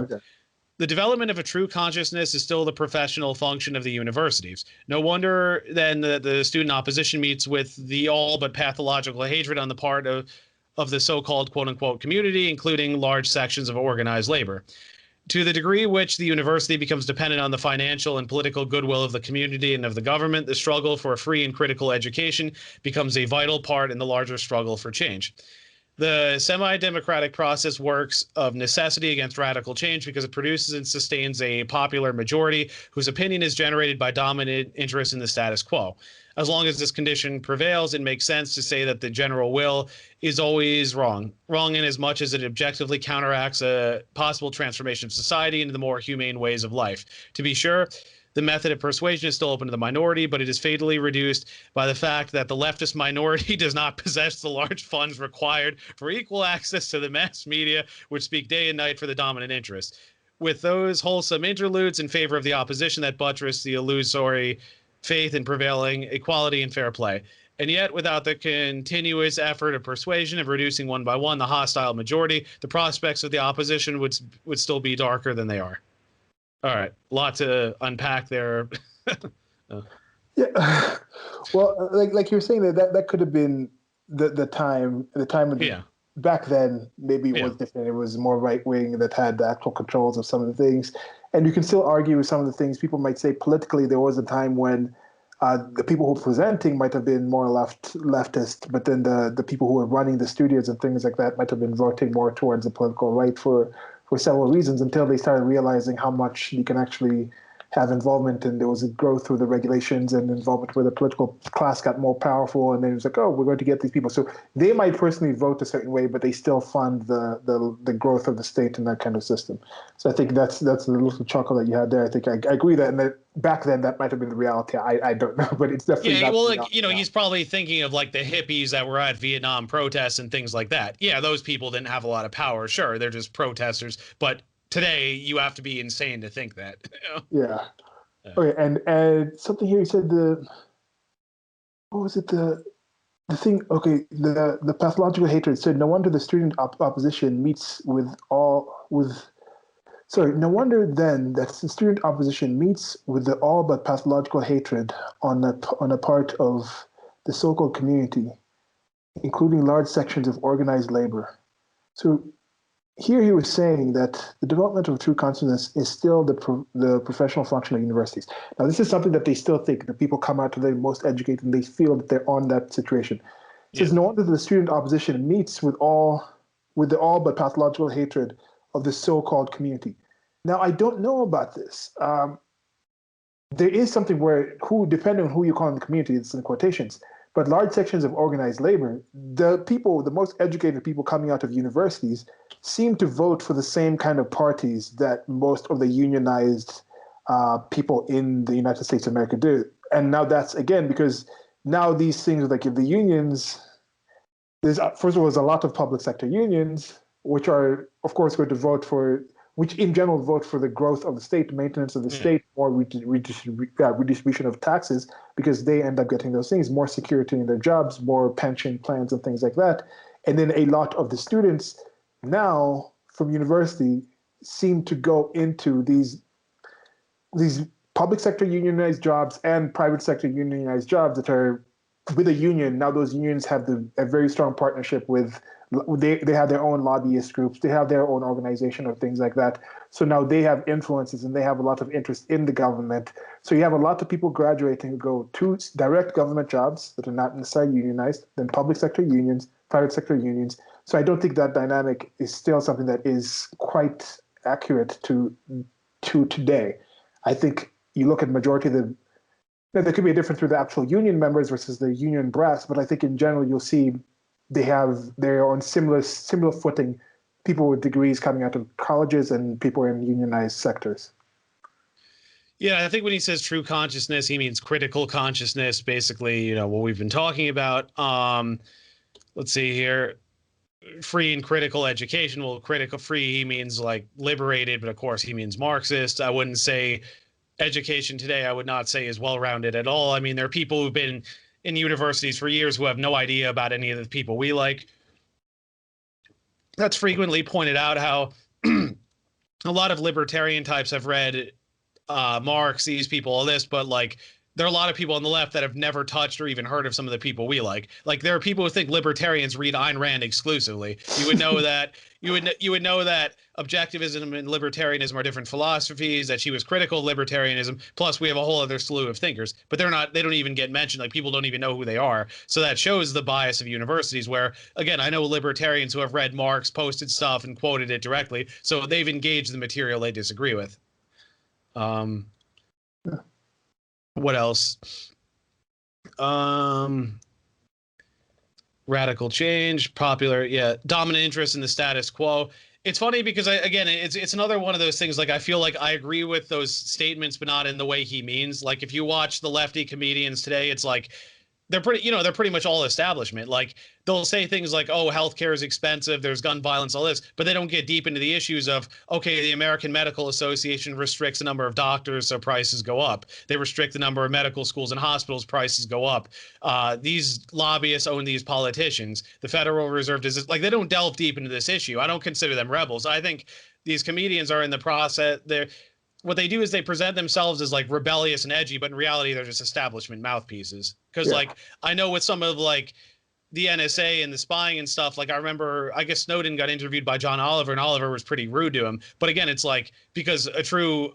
Okay. The development of a true consciousness is still the professional function of the universities. No wonder then that the student opposition meets with the all but pathological hatred on the part of the so-called quote-unquote community, including large sections of organized labor. To the degree which the university becomes dependent on the financial and political goodwill of the community and of the government, the struggle for a free and critical education becomes a vital part in the larger struggle for change. The semi-democratic process works of necessity against radical change because it produces and sustains a popular majority whose opinion is generated by dominant interest in the status quo. As long as this condition prevails, it makes sense to say that the general will is always wrong. Wrong in as much as it objectively counteracts a possible transformation of society into the more humane ways of life. To be sure, the method of persuasion is still open to the minority, but it is fatally reduced by the fact that the leftist minority does not possess the large funds required for equal access to the mass media, which speak day and night for the dominant interest. With those wholesome interludes in favor of the opposition that buttress the illusory faith in prevailing equality and fair play. And yet, without the continuous effort of persuasion of reducing one by one the hostile majority, the prospects of the opposition would still be darker than they are. All right, a lot to unpack there. Yeah. Well, like you were saying that could have been the time of Yeah. back then. Maybe it Yeah. was different. It was more right wing that had the actual controls of some of the things, and you can still argue with some of the things. People might say politically there was a time when the people who were presenting might have been more leftist, but then the people who were running the studios and things like that might have been voting more towards the political right for several reasons, until they started realizing how much you can actually have involvement, and there was a growth through the regulations and involvement where the political class got more powerful, and then it was like, oh, we're going to get these people. So they might personally vote a certain way, but they still fund the growth of the state in that kind of system. So I think that's the little chuckle that you had there. I think I agree that, and that back then that might have been the reality. I don't know, but it's definitely not. Well, like, he's probably thinking of like the hippies that were at Vietnam protests and things like that. Yeah, those people didn't have a lot of power. Sure, they're just protesters, but today you have to be insane to think that. Yeah. Okay, and something here you said what was it the thing? Okay, the pathological hatred said no wonder the student opposition meets no wonder then that the student opposition meets with the all but pathological hatred on a part of the so-called community, including large sections of organized labor. So here he was saying that the development of true consciousness is still the professional function of universities. Now, this is something that they still think, that people come out to the most educated and they feel that they're on that situation. It says, no wonder the student opposition meets with the all but pathological hatred of the so-called community. Now, I don't know about this. There is something where, depending on who you call in the community, it's in quotations, but large sections of organized labor, the most educated people coming out of universities seem to vote for the same kind of parties that most of the unionized people in the United States of America do. And now that's, again, because now these things, like if the unions, first of all, there's a lot of public sector unions, which are, of course, going to vote for, which in general vote for the growth of the state, maintenance of the state, more redistribution of taxes, because they end up getting those things, more security in their jobs, more pension plans and things like that. And then a lot of the students now from university seem to go into these public sector unionized jobs and private sector unionized jobs that are with a union. Now those unions have a very strong partnership with, they have their own lobbyist groups, they have their own organization of things like that. So now they have influences and they have a lot of interest in the government. So you have a lot of people graduating who go to direct government jobs that are not necessarily unionized, then public sector unions, private sector unions. So I don't think that dynamic is still something that is quite accurate to today. I think you look at majority of the, there could be a difference with the actual union members versus the union brass, but I think in general you'll see they're on similar footing, people with degrees coming out of colleges and people in unionized sectors. Yeah, I think when he says true consciousness, he means critical consciousness, basically, what we've been talking about. Let's see here. Free and critical education. Well, critical free, he means like liberated, but of course he means Marxist. I wouldn't say education today, I would not say is well-rounded at all. I mean, there are people who've been in universities for years who have no idea about any of the people we like. That's frequently pointed out how a lot of libertarian types have read Marx, these people, all this, but like there are a lot of people on the left that have never touched or even heard of some of the people we like. Like there are people who think libertarians read Ayn Rand exclusively. You would know that you would know that objectivism and libertarianism are different philosophies, that she was critical of libertarianism. Plus we have a whole other slew of thinkers, but they don't even get mentioned. Like people don't even know who they are. So that shows the bias of universities where, again, I know libertarians who have read Marx, posted stuff and quoted it directly. So they've engaged the material they disagree with. What else? Radical change, popular, yeah, dominant interest in the status quo. It's funny because it's another one of those things. Like I feel like I agree with those statements, but not in the way he means. Like if you watch the lefty comedians today, it's like they're pretty much all establishment. Like they'll say things like, oh, healthcare is expensive, there's gun violence, all this, but they don't get deep into the issues of, okay, the American Medical Association restricts the number of doctors, so prices go up. They restrict the number of medical schools and hospitals, prices go up. These lobbyists own these politicians. The Federal Reserve does, like, they don't delve deep into this issue. I don't consider them rebels. I think these comedians are in the process. What they do is they present themselves as like rebellious and edgy, but in reality, they're just establishment mouthpieces. Because like I know with some of like the NSA and the spying and stuff, like I remember, I guess Snowden got interviewed by John Oliver, and Oliver was pretty rude to him. But again, it's like because a true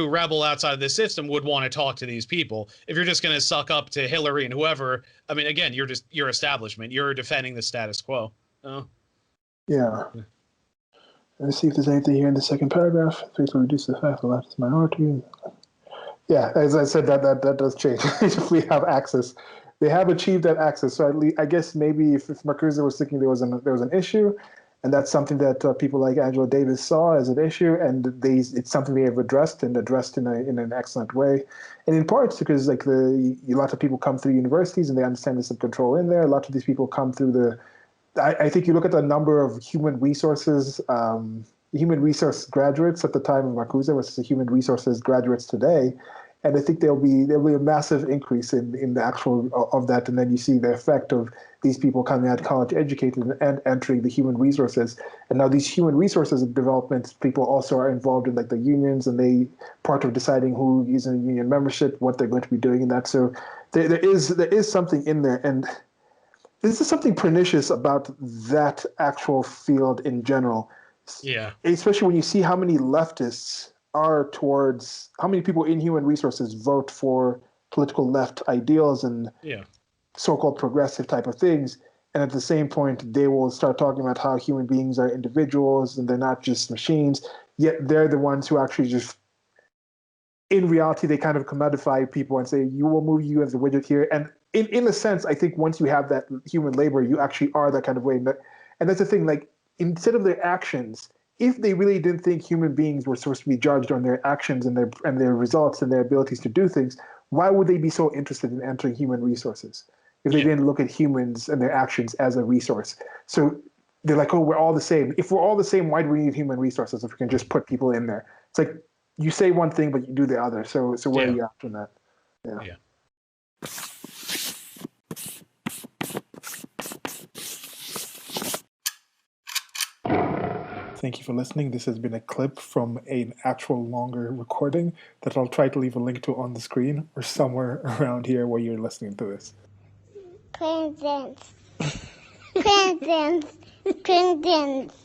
rebel outside of the system would want to talk to these people. If you're just going to suck up to Hillary and whoever, I mean, again, you're establishment. You're defending the status quo. Oh. Yeah. Let's see if there's anything here in the second paragraph. Faithfully reduce the fact the left is minority. Yeah, as I said, that does change if we have access. They have achieved that access. So at least, I guess maybe if Marcuse was thinking there was an issue, and that's something that people like Angela Davis saw as an issue, and it's something they have addressed in an excellent way. And in part because like a lot of people come through universities and they understand there's some control in there. A lot of these people come through I think you look at the number of human resource graduates at the time of Marcuse versus the human resources graduates today, and I think there'll be a massive increase in the actual of that, and then you see the effect of these people coming out college educated and entering the human resources, and now these human resources development people also are involved in like the unions, and they part of deciding who is in union membership, what they're going to be doing in that. So there is something in there, and this is something pernicious about that actual field in general. Yeah. Especially when you see how many leftists are towards, how many people in human resources vote for political left ideals and so-called progressive type of things. And at the same point, they will start talking about how human beings are individuals and they're not just machines. Yet they're the ones who actually just, in reality, they kind of commodify people and say, you will move you as a widget here. And in a sense, I think once you have that human labor, you actually are that kind of way. And that's the thing, like, instead of their actions, if they really didn't think human beings were supposed to be judged on their actions and their results and their abilities to do things, why would they be so interested in entering human resources if they didn't look at humans and their actions as a resource? So they're like, oh, we're all the same. If we're all the same, why do we need human resources if we can just put people in there? It's like you say one thing, but you do the other. So where are you after that? Yeah. Thank you for listening. This has been a clip from an actual longer recording that I'll try to leave a link to on the screen or somewhere around here where you're listening to this. Presents. Presents. Presents.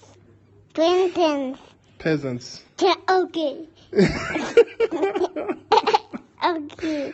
Presents. Peasants. Okay. Okay.